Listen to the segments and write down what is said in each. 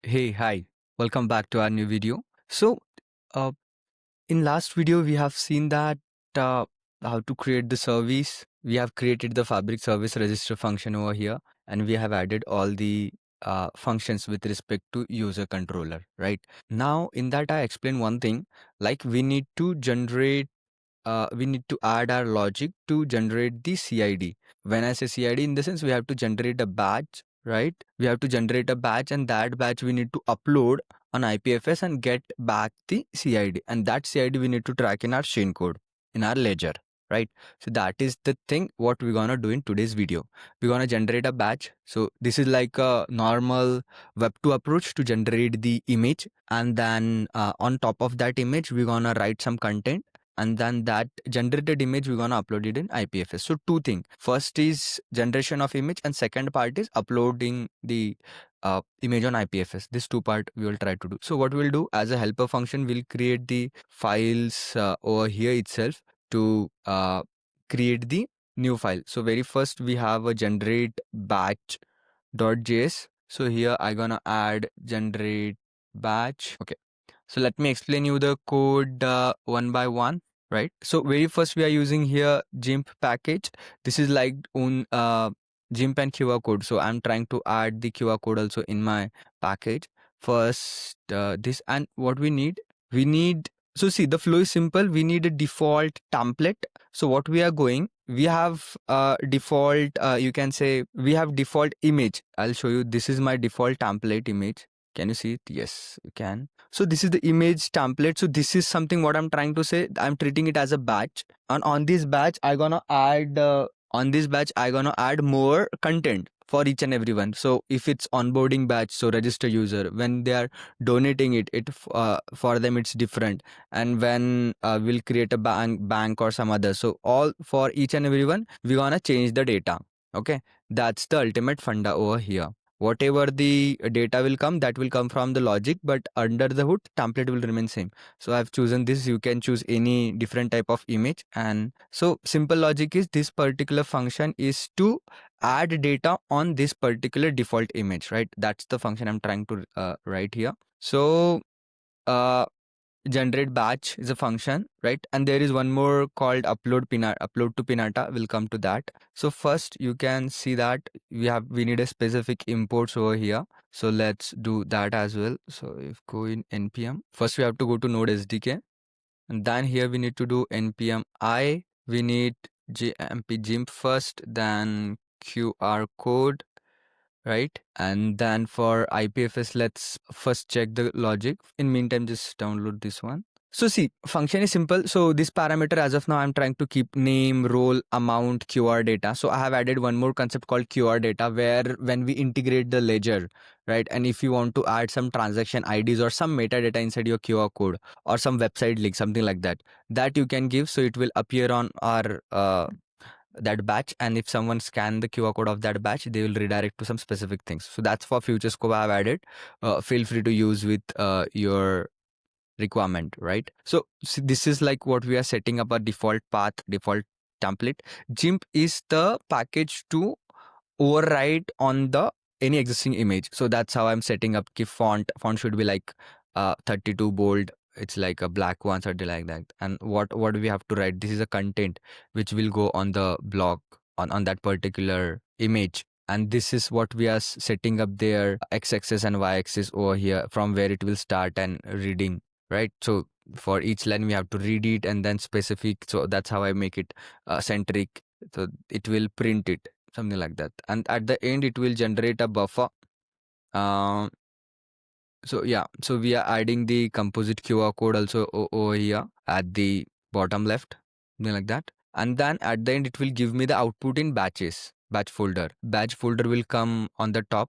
Hey, hi. Welcome back to our new video. Uh, in last video, we have seen that uh, how to create the service. We have created the Fabric service register function over here, and we have added all the functions with respect to user controller, right? Now, in that, I explain one thing, like we need to add our logic to generate the CID. When I say CID, in the sense we have to generate a batch, right? We have to generate a batch, and that batch we need to upload on IPFS and get back the CID. And that CID we need to track in our chaincode, in our ledger, right? So that is the thing what we're gonna do in today's video. We're gonna generate a batch. So this is like a normal Web2 approach to generate the image, and then on top of that image, we're gonna write some content, and then that generated image we're gonna upload it in IPFS. So two things. First is generation of image, and second part is uploading the image on IPFS. This two part we will try to do. So what we'll do as a helper function, we'll create the files over here itself to create the new file. So very first we have a generate batch.js. So here I gonna add generate batch. Okay. So let me explain you the code one by one, right? So very first we are using here Jimp package. This is like on Jimp and QR code. So I'm trying to add the QR code also in my package. First this, and what we need, so see, the flow is simple. We need a default template. So what we have default, you can say we have default image. I'll show you. This is my default template image. Can you see it? Yes, you can. So this is the image template. So this is something what I'm trying to say. I'm treating it as a batch, and on this batch I gonna add more content for each and every one. So if it's onboarding batch, so register user, when they are donating for them it's different, and when we'll create a bank or some other. So all for each and every one we're gonna change the data. Okay, that's the ultimate funda over here. Whatever the data will come, that will come from the logic, but under the hood template will remain same. So I've chosen this. You can choose any different type of image. And so simple logic is this particular function is to add data on this particular default image, right? That's the function I'm trying to write here. So uh, generate batch is a function, right? And there is one more called upload to Pinata. We'll come to that. So first you can see that we need a specific imports over here. So let's do that as well. So if go in npm, first we have to go to Node SDK, and then here we need to do npm I. We need Jimp first, then QR code, right? And then for IPFS, let's first check the logic. In meantime, just download this one. So see, function is simple. So this parameter, as of now, I'm trying to keep name, role, amount, QR data. So I have added one more concept called QR data, where when we integrate the ledger, right? And if you want to add some transaction IDs or some metadata inside your QR code or some website link, something like that, that you can give. So it will appear on our that batch, and if someone scan the QR code of that batch, they will redirect to some specific things. So that's for future scope I have added. Feel free to use with your requirement, right? So this is like what we are setting up a default path, default template. Jimp is the package to override on the any existing image. So that's how I'm setting up. Ki font should be like 32 bold. It's like a black one, something like that. And what do we have to write? This is a content which will go on the blog on that particular image. And this is what we are setting up there, x-axis and y-axis over here, from where it will start and reading, right? So for each line we have to read it, and then specific. So that's how I make it centric. So it will print it, something like that. And at the end it will generate a buffer. So yeah, so we are adding the composite QR code also over here at the bottom left, something like that. And then at the end it will give me the output in batch folder. Batch folder will come on the top.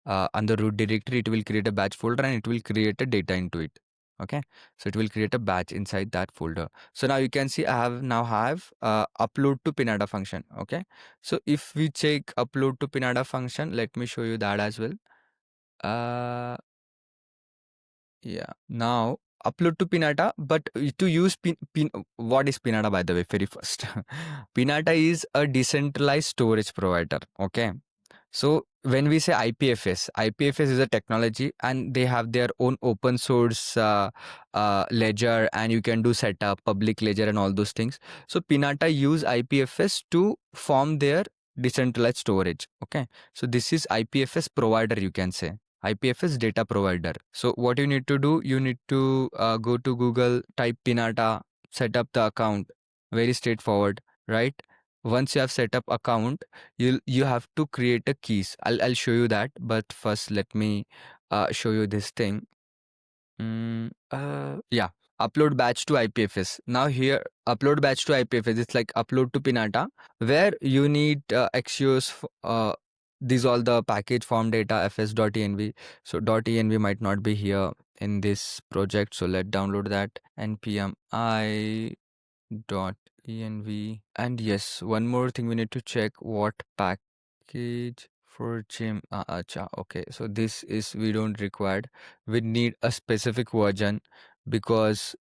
On the root directory it will create a batch folder, and it will create a data into it. Okay, so it will create a batch inside that folder. So now you can see I have upload to Pinata function. Okay, so if we check upload to Pinata function, let me show you that as well. Yeah, now upload to Pinata, but to use what is Pinata, by the way, very first? Pinata is a decentralized storage provider. Okay, So when we say IPFS, IPFS is a technology and they have their own open source ledger, and you can do setup, public ledger and all those things. So Pinata use IPFS to form their decentralized storage. Okay. So this is IPFS provider, you can say. IPFS data provider. So what you need to do, you need to go to Google, type Pinata, set up the account. Very straightforward, right? Once you have set up account, you have to create a keys. I'll show you that, but first let me show you this thing. Yeah, upload batch to IPFS. Now here, upload batch to IPFS, it's like upload to Pinata, where you need Axios. These all the package form data fs.env. So .env might not be here in this project, so let's download that. npm I dot env. And yes, one more thing, we need to check what package for Jim. Acha, okay, so this is we don't require. We need a specific version because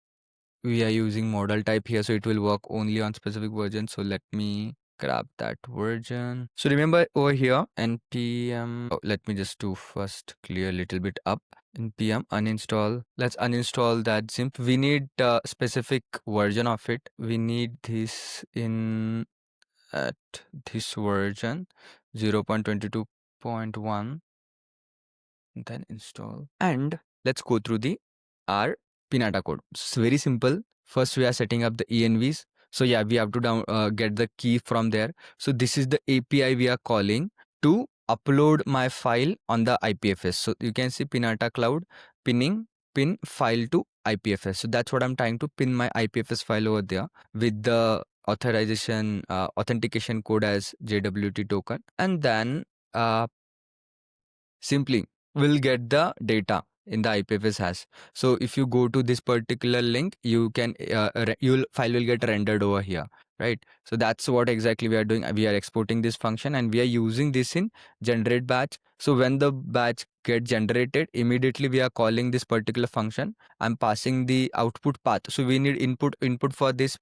we are using model type here, so it will work only on specific version. So let me grab that version. So remember over here npm, let me just do first clear a little bit up. npm uninstall, let's uninstall that Jimp. We need a specific version of it. We need this in at this version 0.22.1, then install. And let's go through the our Pinata code. It's very simple. First, we are setting up the envs. So yeah, we have to get the key from there. So this is the API we are calling to upload my file on the IPFS. So you can see Pinata Cloud pinning pin file to IPFS. So that's what I'm trying to pin my IPFS file over there with the authorization authentication code as JWT token, and then simply will get the data in the IPFS hash. So if you go to this particular link, you can you'll file will get rendered over here, right? So that's what exactly we are doing. We are exporting this function and we are using this in generate batch. So when the batch get generated, immediately we are calling this particular function. I'm passing the output path. So we need input for this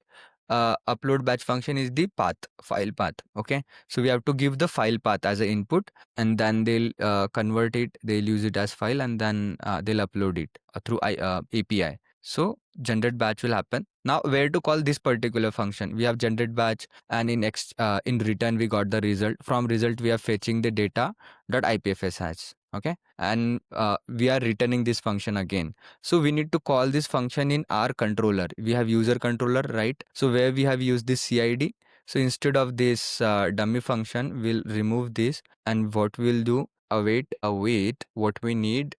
upload batch function is the path, file path. Okay, so we have to give the file path as an input, and then they'll convert it, they'll use it as file, and then they'll upload it through API. So generate batch will happen. Now where to call this particular function? We have generate batch, and in return we got the result. From result we are fetching the data dot IPFS hash. Okay, and we are returning this function again. So we need to call this function in our controller. We have user controller, right? So where we have used this CID. So instead of this dummy function, we'll remove this, and what we'll do, await what we need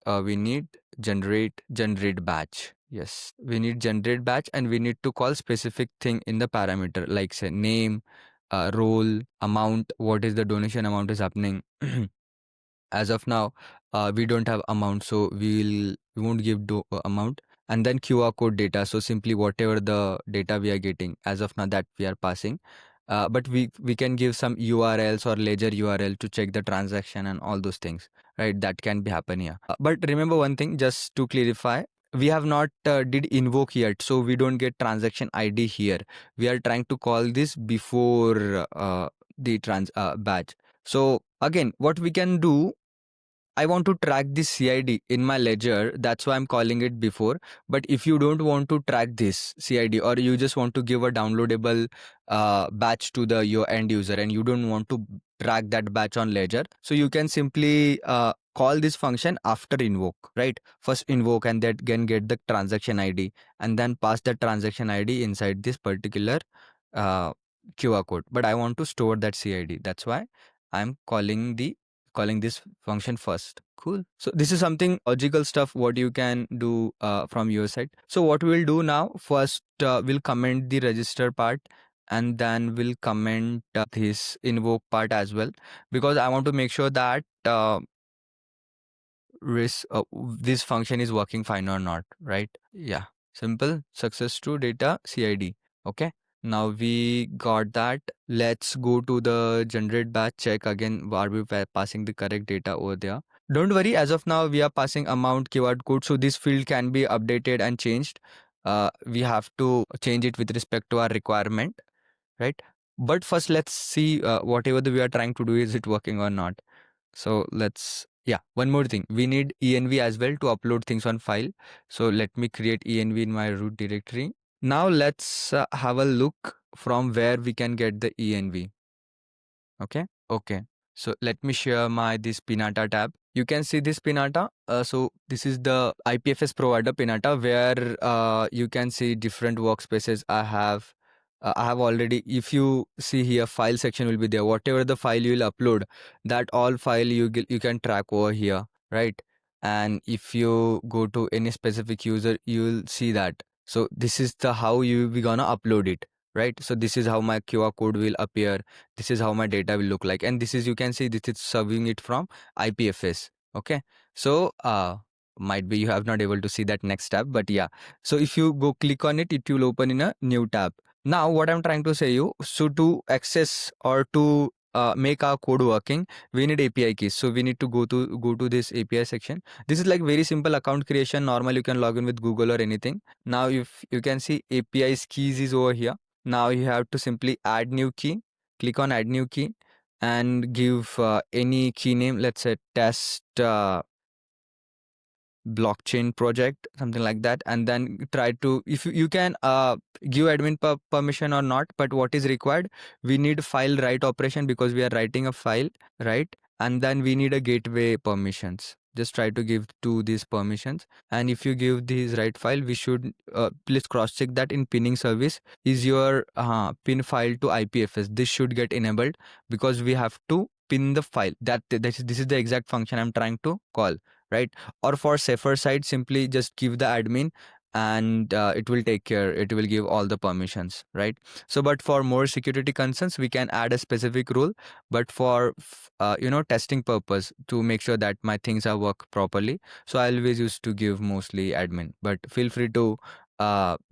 generate batch. Yes, we need generate batch, and we need to call specific thing in the parameter, like say name, role, amount, what is the donation amount is happening. As of now, we don't have amount, so we won't give amount. And then QR code data, so simply whatever the data we are getting as of now, that we are passing. But we can give some URLs or ledger URL to check the transaction and all those things, right? That can be happen here. But remember one thing, just to clarify, we have not did invoke yet, so we don't get transaction ID here. We are trying to call this before the batch. So again, what we can do, I want to track this CID in my ledger. That's why I'm calling it before. But if you don't want to track this CID, or you just want to give a downloadable batch to the your end user, and you don't want to track that batch on ledger, so you can simply call this function after invoke, right? First invoke, and that can get the transaction ID, and then pass the transaction ID inside this particular uh, QR code. But I want to store that CID. That's why I'm calling this function first. Cool. So this is something logical stuff what you can do from your side. So what we'll do now, first we'll comment the register part, and then we'll comment this invoke part as well, because I want to make sure that this function is working fine or not, right? Yeah, simple. Success to data CID. Okay, now we got that. Let's go to the generate batch, check again, are we passing the correct data over there? Don't worry, as of now we are passing amount keyword code, so this field can be updated and changed. We have to change it with respect to our requirement, right? But first let's see whatever we are trying to do, is it working or not. So let's, yeah, one more thing. We need env as well to upload things on file. So let me create env in my root directory. Now let's have a look from where we can get the env. Okay. So let me share my this Pinata tab. You can see this Pinata. So this is the IPFS provider Pinata, where you can see different workspaces I have. I have already, if you see here, file section will be there. Whatever the file you will upload, that all file you can track over here, right? And if you go to any specific user, you will see that. So this is the how you be gonna upload it, right? So this is how my QR code will appear. This is how my data will look like, and this is, you can see, this is serving it from IPFS. Okay, so might be you have not able to see that next tab, but yeah, so if you go click on it, it will open in a new tab. Now what I'm trying to say you, so to access or to make our code working, we need API keys. So we need to go to this API section. This is like very simple account creation. Normal, you can log in with Google or anything. Now if you can see, APIs keys is over here. Now you have to simply add new key. Click on add new key and give any key name. Let's say test blockchain project, something like that, and then try to, if you can give admin permission or not, but what is required, we need file write operation because we are writing a file, right? And then we need a gateway permissions. Just try to give to these permissions, and if you give these right file, we should please cross check that in pinning service is your pin file to IPFS. This should get enabled because we have to pin the file. This is the exact function I'm trying to call, right? Or for safer side, simply just give the admin, and it will take care, it will give all the permissions, right? So but for more security concerns, we can add a specific rule, but for testing purpose, to make sure that my things are work properly, so I always used to give mostly admin, but feel free to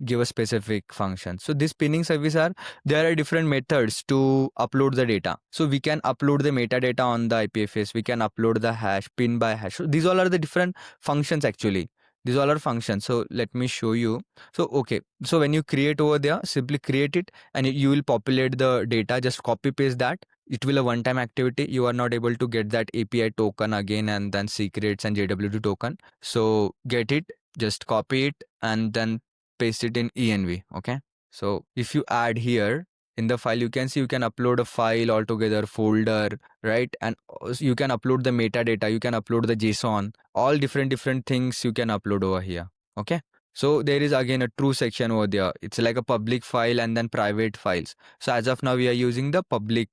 give a specific function. So this pinning service are, there are different methods to upload the data. So we can upload the metadata on the IPFS, we can upload the hash, pin by hash. So these all are the different functions actually. These all are functions. So let me show you. So okay, so when you create over there, simply create it and you will populate the data. Just copy paste that. It will a one-time activity. You are not able to get that API token again and then secrets and JWT token. So get it, just copy it and then paste it in env. Okay, so if you add here in the file, you can see you can upload a file altogether, folder, right? And you can upload the metadata, you can upload the JSON, all different things you can upload over here. Okay, so there is again a true section over there. It's like a public file and then private files. So as of now, we are using the public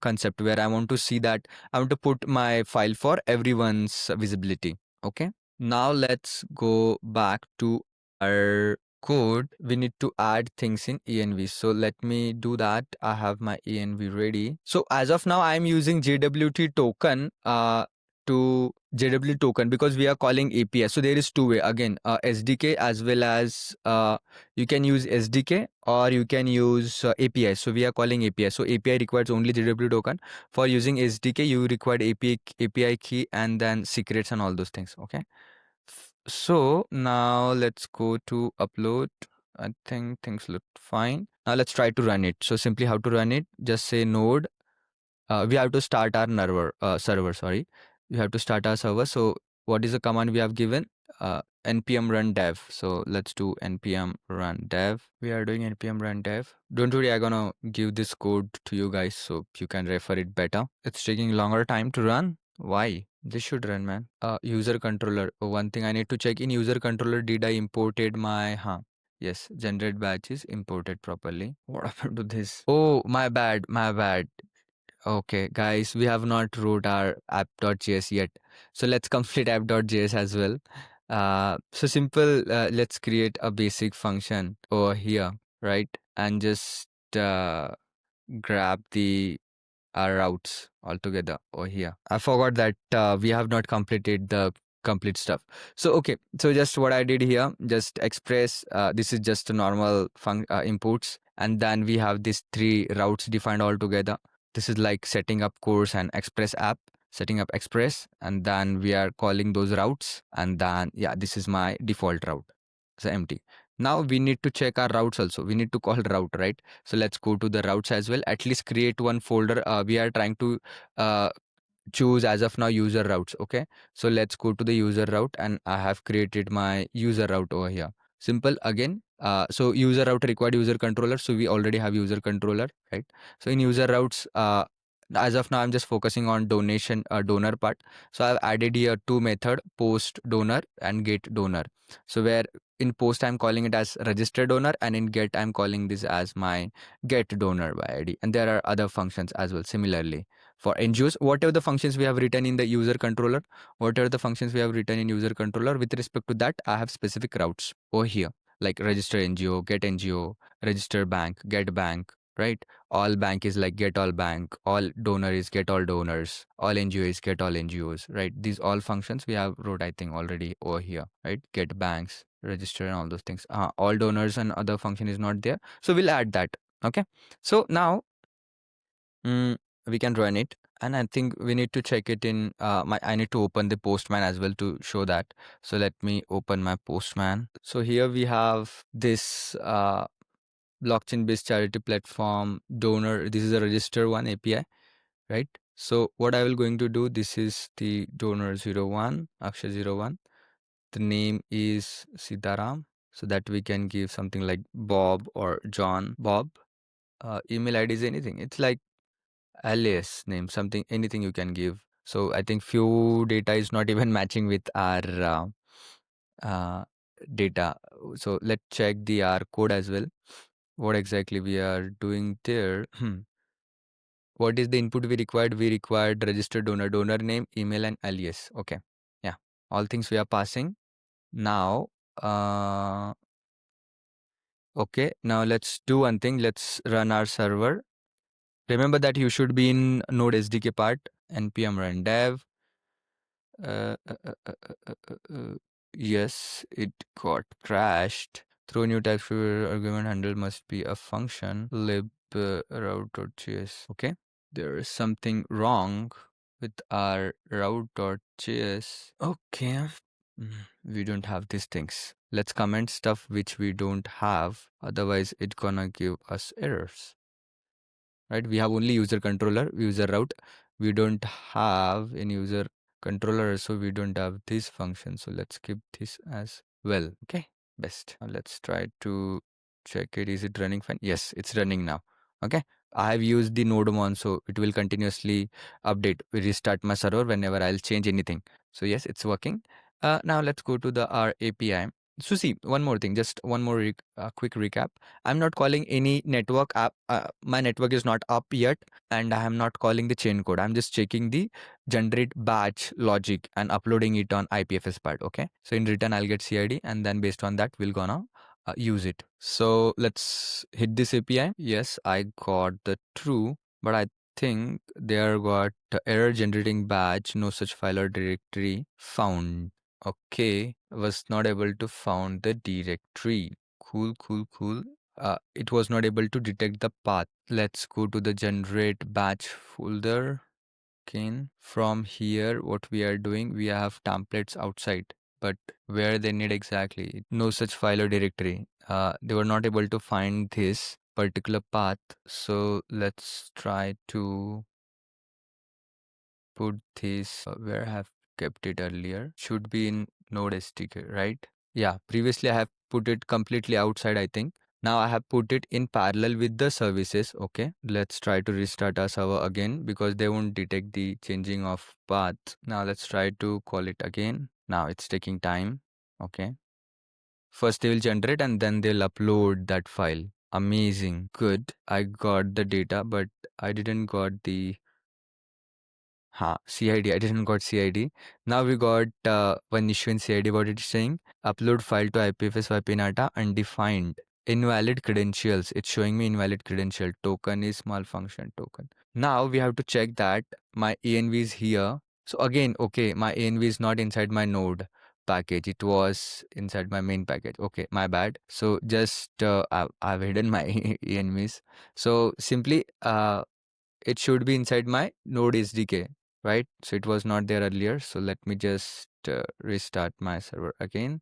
concept, where I want to see that I want to put my file for everyone's visibility. Okay, now let's go back to our code. We need to add things in env. So let me do that. I have my env ready. So as of now, I'm using JWT token to JWT token because we are calling API. So there is two way again, SDK as well as you can use SDK or you can use API. So we are calling API. So API requires only JWT token. For using SDK, you require API key and then secrets and all those things. Okay. So now let's go to upload. I think things look fine. Now let's try to run it. So simply how to run it, just say node. We have to start our server, sorry. We have to start our server. So what is the command we have given? Npm run dev. So let's do npm run dev. We are doing npm run dev. Don't worry, I'm gonna give this code to you guys so you can refer it better. It's taking longer time to run. Why? This should run, man. User controller. One thing I need to check in user controller. Did I imported my Yes, generate batch is imported properly. What happened to this? Oh, my bad, my bad. Okay, guys, we have not wrote our app.js yet. So let's complete app.js as well. So simple, let's create a basic function over here, right? And just grab the our routes altogether over here. I forgot that we have not completed the complete stuff. So okay, so just what I did here, just express, this is just a normal inputs, and then we have these three routes defined altogether. This is like setting up course and express app, setting up express, and then we are calling those routes, and then yeah, this is my default route. So empty. Now we need to check our routes also. We need to call route, right? So let's go to the routes as well. At least create one folder. We are trying to uh, choose as of now user routes. Okay, so let's go to the user route, and I have created my user route over here. Simple again. So user route required user controller, so we already have user controller, right? So in user routes, as of now I'm just focusing on donor part. So I've added here two method, post donor and get donor. So where in post I'm calling it as register donor, and in get I'm calling this as my get donor by id, and there are other functions as well similarly. For NGOs, whatever the functions we have written in the user controller, whatever the functions we have written in user controller, with respect to that, I have specific routes over here, like register NGO, get NGO, register bank, get bank, right? All bank is like get all bank, all donor is get all donors, all NGO is get all NGOs, right? These all functions we have wrote, I think, already over here, right? Get banks, register, and all those things. All donors and other function is not there, so we'll add that. Okay, so now Mm, we can run it, and I think we need to check it in my. I need to open the Postman as well to show that. So let me open my Postman. So here we have this blockchain-based charity platform donor. This is a register one API, right? So what I will going to do. This is the donor 01, Akshay 01. The name is Sitaram, so that we can give something like Bob or John Bob. Email ID is anything. It's like alias name, something, anything you can give. So I think few data is not even matching with our uh, data. So let's check the R code as well. What exactly we are doing there? What is the input we required? We required registered donor name, email, and alias. Okay, yeah, all things we are passing now. Okay, now let's do one thing. Let's run our server. Remember that you should be in Node SDK part, npm run dev. Uh, uh, uh, uh, uh, uh, uh, yes, it got crashed. Throw new type for argument handle must be a function lib route.js. Okay, there is something wrong with our route.js. Okay, we don't have these things. Let's comment stuff which we don't have. Otherwise, it's gonna give us errors. Right? We have only user controller, user route. We don't have any user controller, so we don't have this function. So let's keep this as well. Okay, best. Now let's try to check it. Is it running fine? Yes, it's running now. Okay, I have used the node one, so it will continuously update. We restart my server whenever I'll change anything. So yes, it's working. Now let's go to the our API. So see, one more thing, just one more quick recap. I'm not calling any network app. My network is not up yet, and I am not calling the chain code. I'm just checking the generate batch logic and uploading it on IPFS part. Okay. So in return, I'll get CID, and then based on that, we're gonna use it. So let's hit this API. Yes, I got the true, but I think there got error generating batch, no such file or directory found. Okay, was not able to found the directory. Cool, cool, cool. It was not able to detect the path. Let's go to the generate batch folder. Again, from here, what we are doing, we have templates outside, but where they need exactly, no such file or directory. They were not able to find this particular path. So let's try to put this where I have kept it earlier. Should be in Node SDK, right? Yeah, previously I have put it completely outside, I think. Now I have put it in parallel with the services. Okay, let's try to restart our server again because they won't detect the changing of path. Now let's try to call it again. Now it's taking time. Okay. First they will generate and then they'll upload that file. Amazing. Good. I got the data, but I didn't got the CID. I didn't got CID. Now we got one issue in CID. What it's saying? Upload file to IPFS by Pinata undefined. Invalid credentials. It's showing me invalid credential. Token is malfunction token. Now we have to check that my env is here. So again, okay, my env is not inside my node package. It was inside my main package. Okay, my bad. So just I've hidden my envs. So simply it should be inside my node SDK, right? So it was not there earlier. So let me just restart my server again,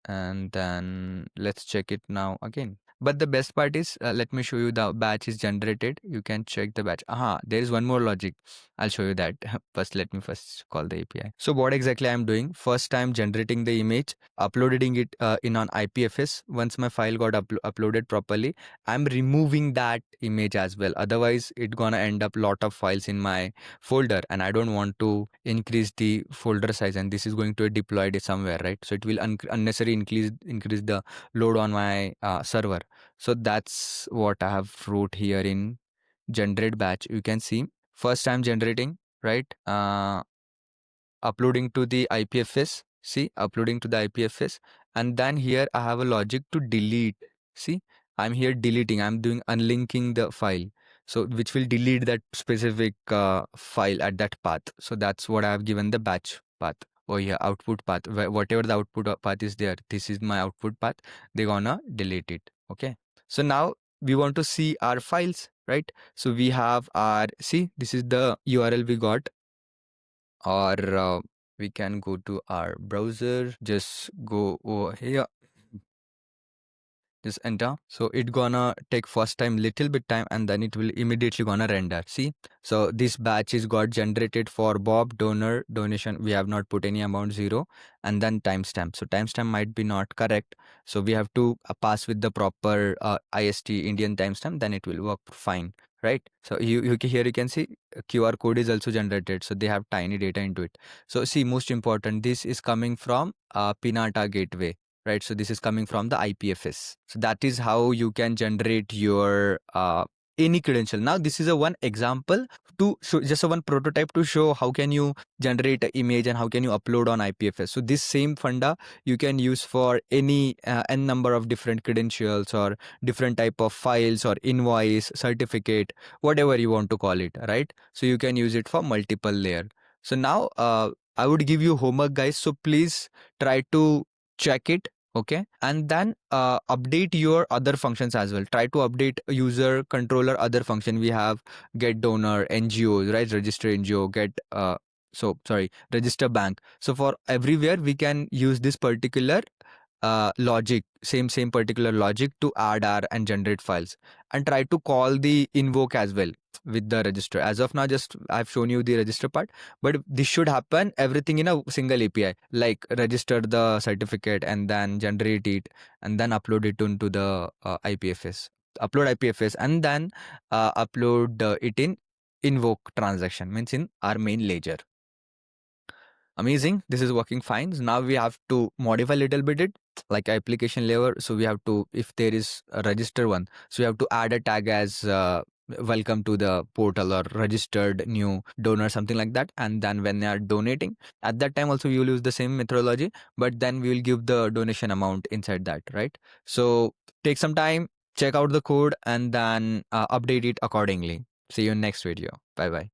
and then let's check it now again. But the best part is, let me show you the batch is generated. You can check the batch. There is one more logic. I'll show you that. First, let me first call the API. So what exactly I'm doing? First, I'm generating the image, uploading it in on IPFS. Once my file got uploaded properly, I'm removing that image as well. Otherwise, it's gonna end up lot of files in my folder, and I don't want to increase the folder size. And this is going to be deployed somewhere, right? So it will unnecessarily increase the load on my server. So that's what I have wrote here in generate batch. You can see first I'm generating, right? Uploading to the IPFS. See, uploading to the IPFS, and then here I have a logic to delete. See, I'm here deleting. I'm doing unlinking the file, so which will delete that specific file at that path. So that's what I have given the batch path. Oh yeah, output path. Whatever the output path is there, this is my output path. They're gonna delete it. Okay. So now we want to see our files, right? So we have our, see, this is the URL we got, or we can go to our browser. Just go over here, just enter. So it gonna take first time little bit time, and then it will immediately gonna render. See, so this batch is got generated for Bob donor donation. We have not put any amount 0, and then timestamp. So timestamp might be not correct, so we have to pass with the proper IST Indian timestamp, then it will work fine, right? So here you can see QR code is also generated, so they have tiny data into it. So see, most important, this is coming from Pinata gateway, right? So this is coming from the IPFS. So that is how you can generate your any credential. Now this is a one example to show, just a one prototype to show how can you generate an image and how can you upload on IPFS. So this same funda you can use for any n number of different credentials or different type of files or invoice, certificate, whatever you want to call it, right? So you can use it for multiple layer. So now I would give you homework, guys. So please try to check it, okay, and then update your other functions as well. Try to update user controller other function. We have get donor, NGOs, right? Register NGO, get register bank. So for everywhere we can use this particular logic, same particular logic to add R and generate files, and try to call the invoke as well with the register. As of now, just I've shown you the register part, but this should happen everything in a single API, like register the certificate and then generate it and then upload it into the IPFS, upload IPFS, and then upload it in invoke transaction, means in our main ledger. Amazing, this is working fine. So now we have to modify a little bit it, like application layer. So we have to, if there is a register one, so we have to add a tag as welcome to the portal or registered new donor, something like that. And then when they are donating, at that time also we will use the same methodology, but then we will give the donation amount inside that, right? So take some time, check out the code, and then update it accordingly. See you in next video. Bye bye.